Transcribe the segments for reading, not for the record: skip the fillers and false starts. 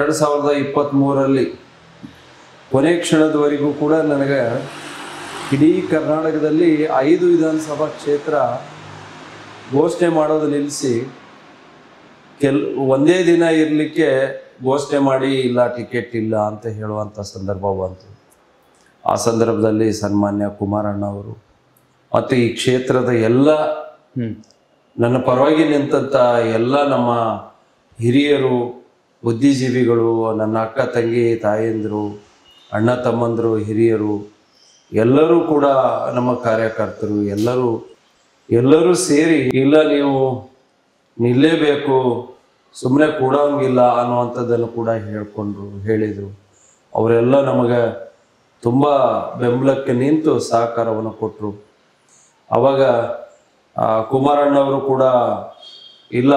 2023ರಲ್ಲಿ ಕೊನೆ ಕ್ಷಣದವರೆಗೂ ಕೂಡ ನನಗೆ ಇಡೀ ಕರ್ನಾಟಕದಲ್ಲಿ 5 ವಿಧಾನಸಭಾ ಕ್ಷೇತ್ರ ಘೋಷಣೆ ಮಾಡೋದು ನಿಲ್ಲಿಸಿ ಒಂದೇ ದಿನ ಇರಲಿಕ್ಕೆ ಘೋಷಣೆ ಮಾಡಿ ಇಲ್ಲ ಟಿಕೆಟ್ ಇಲ್ಲ ಅಂತ ಹೇಳುವಂಥ ಸಂದರ್ಭ ಬಂತು. ಆ ಸಂದರ್ಭದಲ್ಲಿ ಸನ್ಮಾನ್ಯ ಕುಮಾರಣ್ಣ ಅವರು ಮತ್ತು ಈ ಕ್ಷೇತ್ರದ ಎಲ್ಲ ನನ್ನ ಪರವಾಗಿ ನಿಂತ ಎಲ್ಲ ನಮ್ಮ ಹಿರಿಯರು, ಬುದ್ಧಿಜೀವಿಗಳು, ನನ್ನ ಅಕ್ಕ ತಂಗಿ ತಾಯಂದಿರು, ಅಣ್ಣ ತಮ್ಮಂದರು, ಹಿರಿಯರು ಎಲ್ಲರೂ ಕೂಡ ನಮ್ಮ ಕಾರ್ಯಕರ್ತರು ಎಲ್ಲರೂ ಸೇರಿ ಇಲ್ಲ ನೀವು ನಿಲ್ಲೇಬೇಕು, ಸುಮ್ಮನೆ ಕೂಡೋಂಗಿಲ್ಲ ಅನ್ನುವಂಥದ್ದನ್ನು ಕೂಡ ಹೇಳಿದರು. ಅವರೆಲ್ಲ ನಮಗೆ ತುಂಬ ಬೆಂಬಲಕ್ಕೆ ನಿಂತು ಸಹಕಾರವನ್ನು ಕೊಟ್ಟರು. ಆವಾಗ ಕುಮಾರಣ್ಣವರು ಕೂಡ ಇಲ್ಲ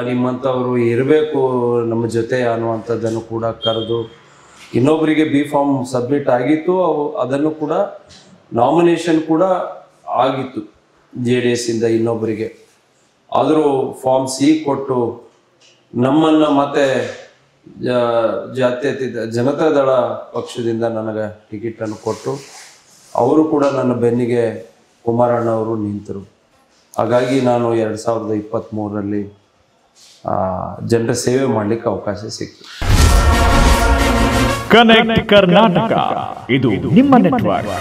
ನಿಮ್ಮಂಥವರು ಇರಬೇಕು ನಮ್ಮ ಜೊತೆ ಅನ್ನುವಂಥದ್ದನ್ನು ಕೂಡ ಕರೆದು, ಇನ್ನೊಬ್ಬರಿಗೆ ಬಿ ಫಾರ್ಮ್ ಸಬ್ಮಿಟ್ ಆಗಿತ್ತು, ಅದನ್ನು ಕೂಡ ನಾಮಿನೇಷನ್ ಕೂಡ ಆಗಿತ್ತು JDS ಇಂದ ಇನ್ನೊಬ್ಬರಿಗೆ. ಆದರೂ ಫಾರ್ಮ್ ಸಿ ಕೊಟ್ಟು ನಮ್ಮನ್ನು ಮತ್ತೆ ಜಾತ್ಯತೀತ ಜನತಾದಳ ಪಕ್ಷದಿಂದ ನನಗೆ ಟಿಕೆಟನ್ನು ಕೊಟ್ಟು ಅವರು ಕೂಡ ನನ್ನ ಬೆನ್ನಿಗೆ ಕುಮಾರಣ್ಣವರು ನಿಂತರು. ಹಾಗಾಗಿ ನಾನು 2023ರಲ್ಲಿ ಜನರ ಸೇವೆ ಮಾಡಲಿಕ್ಕೆ ಅವಕಾಶ ಸಿಕ್ತು. ಕನೆಕ್ಟ್ ಕರ್ನಾಟಕ ಇದು ನಿಮ್ಮ ನೆಟ್ವರ್ಕ್.